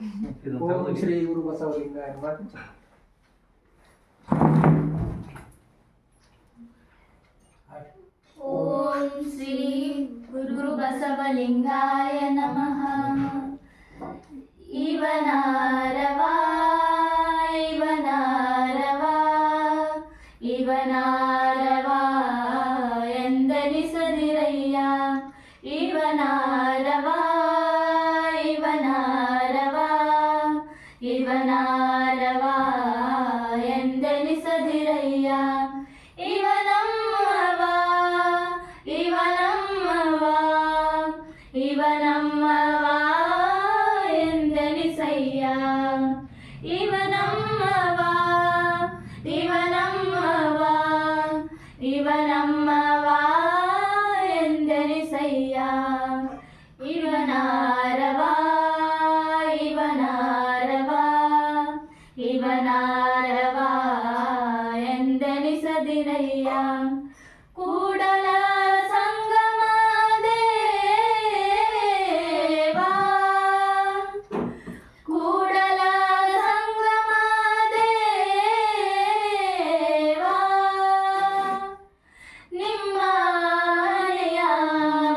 ಓಂ ಶ್ರೀ ಗುರು ಬಸವಲಿಂಗಾಯ ನಮಃ. ಓಂ ಶ್ರೀ ಗುರು ಬಸವಲಿಂಗಾಯ ನಮಃ. ಇವನಾರವಾ ಇವನಾರವಾ ಇವನಾರವಾ ಎಂದೆನಿಸದಿರಯ್ಯ. ಇವನಾರವಾ ಇವನಾರವಾ ಇವನಾರವಾ ಎಂದೆನಿಸದಿರಯ್ಯ. ಇವನಮ್ಮವಾ ಇವನಮ್ಮವಾ ಇವನಮ್ಮವಾ ಎಂದೆನಿಸಯ್ಯ. ಇವನಮ್ಮವಾ ಇವನಮ್ಮವಾ ಇವನಮ್ಮವಾ ಎಂದೆನಿಸಯ್ಯ. ಇವನಾರವಾ ಇವನಾರವಾ ಇವನಾರವಾ ಎಂದೆನಿಸದಿರಯ್ಯ. ಕೂಡಲ ಸಂಗಮ ದೇವಾ ಕೂಡಲ ಸಂಗಮ ದೇವಾ ನಿಮ್ಮ ಮನೆಯ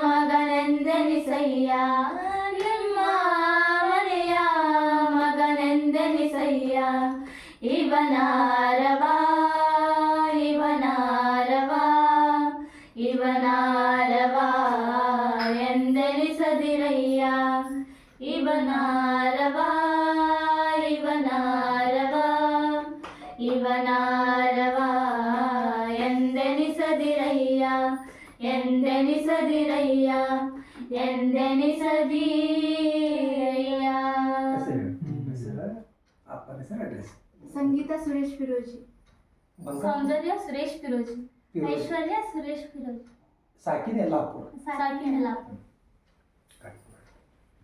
ಮಗನೆಂದೆನಿಸಯ್ಯ. ನಿಮ್ಮ ಮನೆಯ ಮಗನೆಂದೆನಿಸಯ್ಯ. ಇವನಾರವಾ ಇವನಾರವಾ ಇವನಾರವಾ ಎಂದೆನಿಸದಿರಯ್ಯ. ಇವನಾರವಾ ಇವನಾರವಾ ಇವನಾರವಾ ಎಂದೆನಿಸದಿರಯ್ಯ. ಎಂದೆನಿಸದಿರಯ್ಯ ಎಂದೆನಿಸದಿರಯ್ಯ. ಅಪ್ಪನ ಹೆಸರು ಅಡ್ರೆಸ್. ಸಂಗೀತ ಸುರೇಶ್ ಫಿರೋಜಿ. ಸೌಂದರ್ಯ ಸುರೇಶ್ ಫಿರೋಜಿ. ಐಶ್ವರ್ಯ ಸುರೇಶ್ ಫಿರೋಜಿ. ಸಾಕಿನ ಯಲ್ಲಾಪುರ. ಸಾಕಿನ ಯಲ್ಲಾಪುರ.